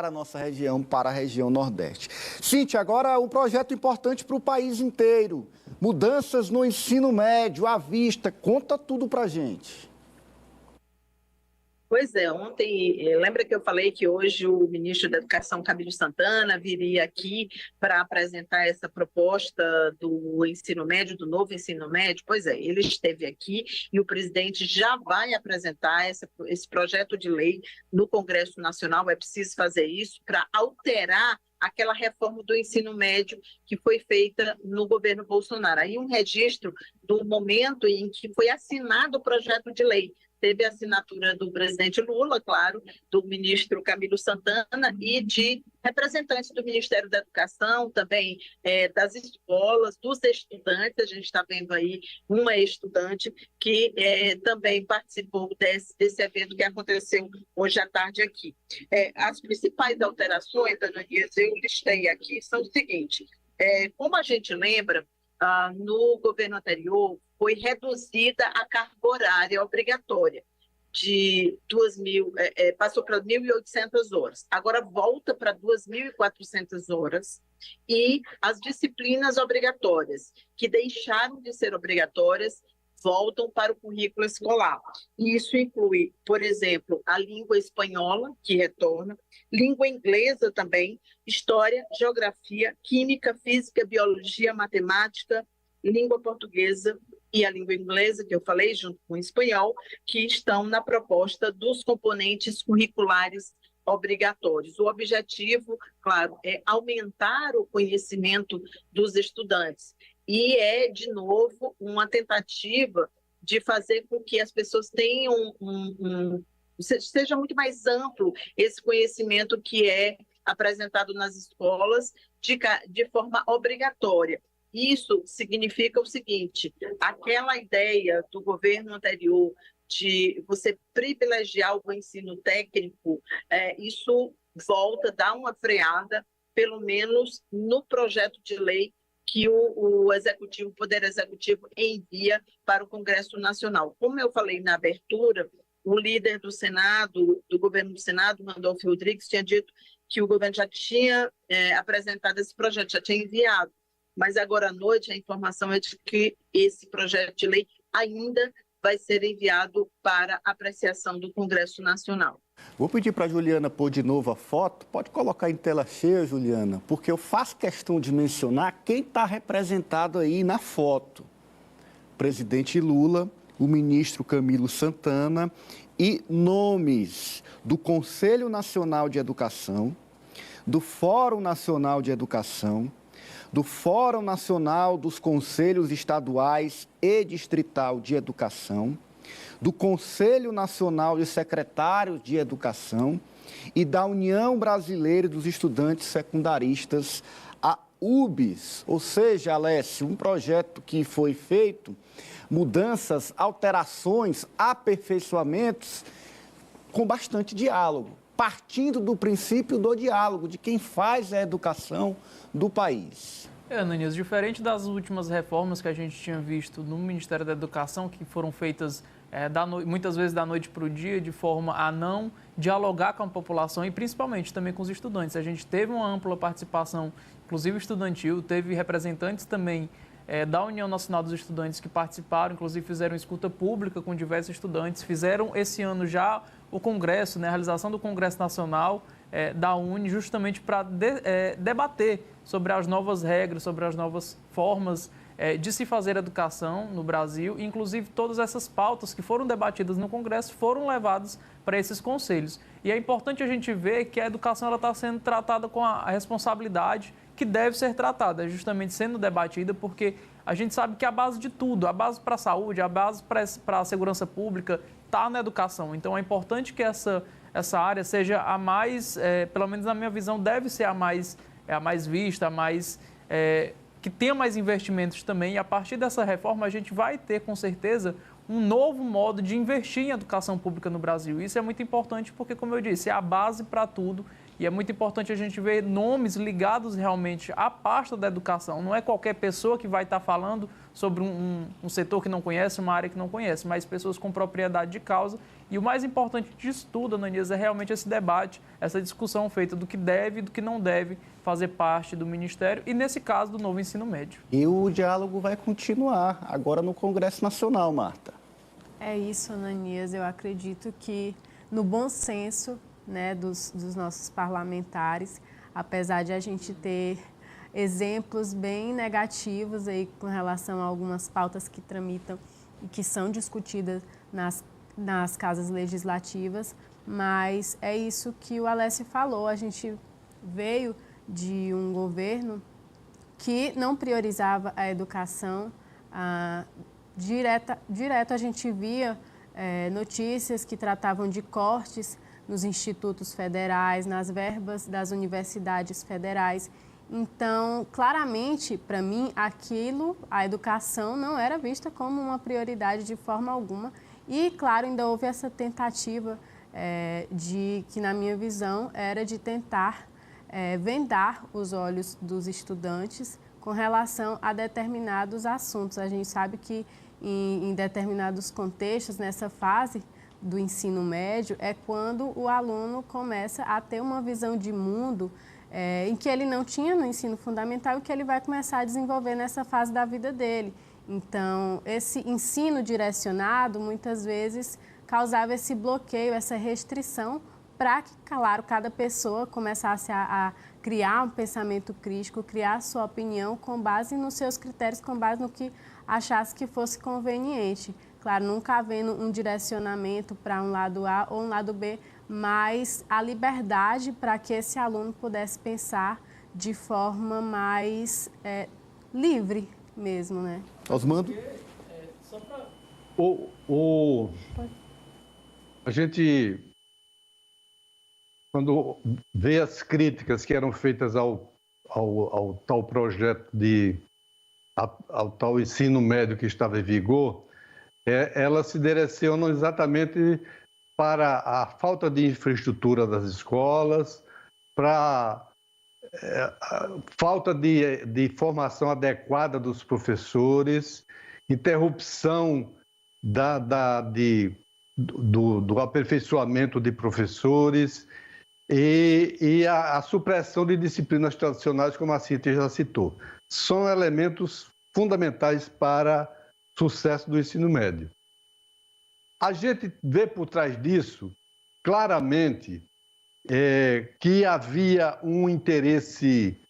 para a nossa região, para a região Nordeste. Cíntia, agora um projeto importante para o país inteiro. Mudanças no ensino médio, à vista. Conta tudo para a gente. Pois é, ontem, lembra que eu falei que hoje o ministro da Educação, Camilo Santana, viria aqui para apresentar essa proposta do ensino médio, do novo ensino médio? Pois é, ele esteve aqui e o presidente já vai apresentar esse projeto de lei no Congresso Nacional. É preciso fazer isso para alterar aquela reforma do ensino médio que foi feita no governo Bolsonaro. Aí um registro do momento em que foi assinado o projeto de lei. Teve a assinatura do presidente Lula, claro, do ministro Camilo Santana e de representantes do Ministério da Educação, também das escolas, dos estudantes. A gente está vendo aí uma estudante que também participou desse evento que aconteceu hoje à tarde aqui. As principais alterações, Ananias, eu listei aqui, são o seguinte: como a gente lembra, no governo anterior foi reduzida a carga horária obrigatória de 2.000, passou para 1.800 horas. Agora volta para 2.400 horas e as disciplinas obrigatórias, que deixaram de ser obrigatórias, voltam para o currículo escolar. E isso inclui, por exemplo, a língua espanhola, que retorna, língua inglesa também, história, geografia, química, física, biologia, matemática, língua portuguesa e a língua inglesa, que eu falei, junto com o espanhol, que estão na proposta dos componentes curriculares obrigatórios. O objetivo, claro, é aumentar o conhecimento dos estudantes e de novo, uma tentativa de fazer com que as pessoas tenham seja muito mais amplo esse conhecimento que é apresentado nas escolas de forma obrigatória. Isso significa o seguinte: aquela ideia do governo anterior de você privilegiar o ensino técnico, isso volta, dá uma freada, pelo menos no projeto de lei que o Poder Executivo envia para o Congresso Nacional. Como eu falei na abertura, o líder do Senado, do governo do Senado, Randolfo Rodrigues, tinha dito que o governo já tinha apresentado esse projeto, já tinha enviado. Mas agora à noite a informação é de que esse projeto de lei ainda vai ser enviado para apreciação do Congresso Nacional. Vou pedir para a Juliana pôr de novo a foto. Pode colocar em tela cheia, Juliana, porque eu faço questão de mencionar quem está representado aí na foto. O presidente Lula, o ministro Camilo Santana e nomes do Conselho Nacional de Educação, do Fórum Nacional de Educação, do Fórum Nacional dos Conselhos Estaduais e Distrital de Educação, do Conselho Nacional de Secretários de Educação e da União Brasileira dos Estudantes Secundaristas, a UBS. Ou seja, Alessio, um projeto que foi feito, mudanças, alterações, aperfeiçoamentos, com bastante diálogo, partindo do princípio do diálogo, de quem faz a educação do país. Ananias, diferente das últimas reformas que a gente tinha visto no Ministério da Educação, que foram feitas muitas vezes da noite para o dia, de forma a não dialogar com a população e principalmente também com os estudantes. A gente teve uma ampla participação, inclusive estudantil, teve representantes também da União Nacional dos Estudantes que participaram, inclusive fizeram escuta pública com diversos estudantes, fizeram esse ano já o Congresso, a realização do Congresso Nacional da UNE, justamente para debater sobre as novas regras, sobre as novas formas de se fazer educação no Brasil. Inclusive, todas essas pautas que foram debatidas no Congresso foram levadas para esses conselhos. E é importante a gente ver que a educação está sendo tratada com a responsabilidade que deve ser tratada, justamente sendo debatida, porque a gente sabe que a base de tudo, a base para a saúde, a base para a segurança pública está na educação. Então, é importante que essa área seja a mais, pelo menos na minha visão, deve ser a mais vista, a mais que tenha mais investimentos também. E a partir dessa reforma, a gente vai ter, com certeza, um novo modo de investir em educação pública no Brasil. Isso é muito importante porque, como eu disse, é a base para tudo. E é muito importante a gente ver nomes ligados realmente à pasta da educação. Não é qualquer pessoa que vai estar falando sobre um setor que não conhece, uma área que não conhece, mas pessoas com propriedade de causa E o mais importante disso tudo, Ananias, é realmente esse debate, essa discussão feita do que deve e do que não deve fazer parte do Ministério e, nesse caso, do novo ensino médio. E o diálogo vai continuar agora no Congresso Nacional, Marta. É isso, Ananias. Eu acredito que no bom senso, né, dos nossos parlamentares, apesar de a gente ter exemplos bem negativos aí com relação a algumas pautas que tramitam e que são discutidas nas casas legislativas, mas é isso que o Alessio falou. A gente veio de um governo que não priorizava a educação. Direto a gente via notícias que tratavam de cortes nos institutos federais, nas verbas das universidades federais. Então, claramente, para mim, a educação não era vista como uma prioridade de forma alguma. E, claro, ainda houve essa tentativa que, na minha visão, era de tentar vendar os olhos dos estudantes com relação a determinados assuntos. A gente sabe que, em determinados contextos, nessa fase do ensino médio, é quando o aluno começa a ter uma visão de mundo em que ele não tinha no ensino fundamental e que ele vai começar a desenvolver nessa fase da vida dele. Então, esse ensino direcionado, muitas vezes, causava esse bloqueio, essa restrição, para que, claro, cada pessoa começasse a criar um pensamento crítico, criar sua opinião com base nos seus critérios, com base no que achasse que fosse conveniente. Claro, nunca havendo um direcionamento para um lado A ou um lado B, mas a liberdade para que esse aluno pudesse pensar de forma mais livre mesmo, né? Osmando? A gente, quando vê as críticas que eram feitas ao tal projeto ao tal ensino médio que estava em vigor, elas se direcionam exatamente para a falta de infraestrutura das escolas, para a falta de formação adequada dos professores, interrupção do aperfeiçoamento de professores e a supressão de disciplinas tradicionais, como a Cíntia já citou. São elementos fundamentais para o sucesso do ensino médio. A gente vê por trás disso, claramente, que havia um interesse.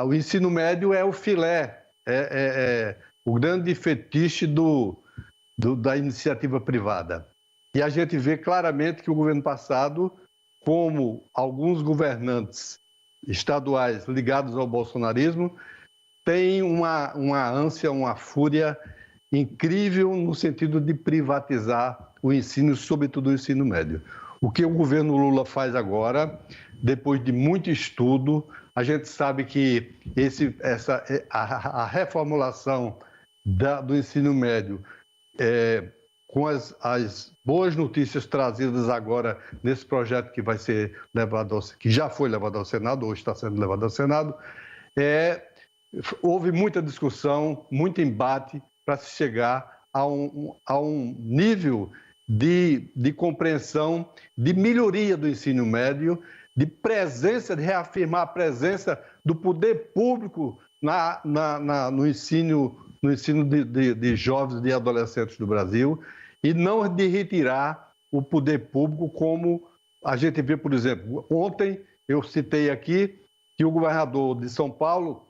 O ensino médio é o filé, o grande fetiche da iniciativa privada. E a gente vê claramente que o governo passado, como alguns governantes estaduais ligados ao bolsonarismo, tem uma ânsia, uma fúria incrível no sentido de privatizar o ensino, sobretudo o ensino médio. O que o governo Lula faz agora, depois de muito estudo, a gente sabe que a reformulação do ensino médio, com as boas notícias trazidas agora nesse projeto que vai ser que já foi levado ao Senado, ou está sendo levado ao Senado, houve muita discussão, muito embate para se chegar a um nível de compreensão, de melhoria do ensino médio, de reafirmar a presença do poder público no ensino de jovens e adolescentes do Brasil, e não de retirar o poder público, como a gente vê, por exemplo, ontem eu citei aqui que o governador de São Paulo,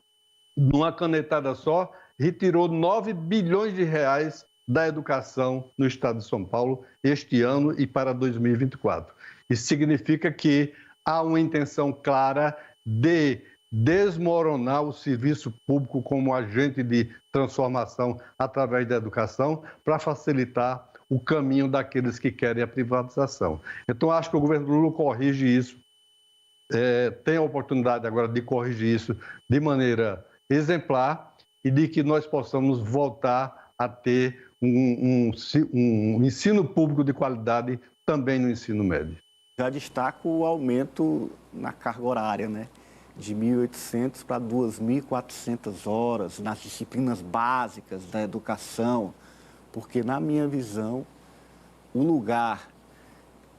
numa canetada só, retirou 9 bilhões de reais da educação no estado de São Paulo este ano e para 2024. Isso significa que há uma intenção clara de desmoronar o serviço público como agente de transformação através da educação para facilitar o caminho daqueles que querem a privatização. Então, acho que o governo Lula corrige isso, tem a oportunidade agora de corrigir isso de maneira exemplar e de que nós possamos voltar a ter um ensino público de qualidade também no ensino médio. Já destaco o aumento na carga horária, né? De 1.800 para 2.400 horas nas disciplinas básicas da educação, porque, na minha visão, o lugar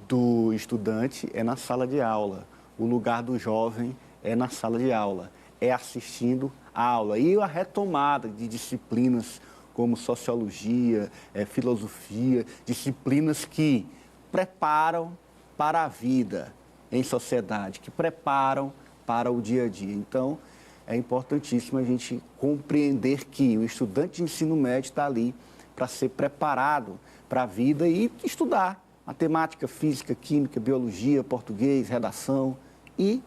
do estudante é na sala de aula, o lugar do jovem é na sala de aula, é assistindo a aula. E a retomada de disciplinas como sociologia, filosofia, disciplinas que preparam para a vida em sociedade, que preparam para o dia a dia. Então, é importantíssimo a gente compreender que o estudante de ensino médio está ali para ser preparado para a vida e estudar matemática, física, química, biologia, português, redação e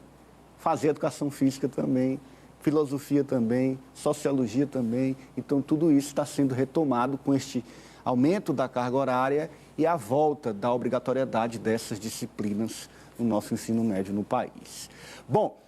fazer educação física também, filosofia também, sociologia também. Então, tudo isso está sendo retomado com este aumento da carga horária e a volta da obrigatoriedade dessas disciplinas no nosso ensino médio no país. Bom,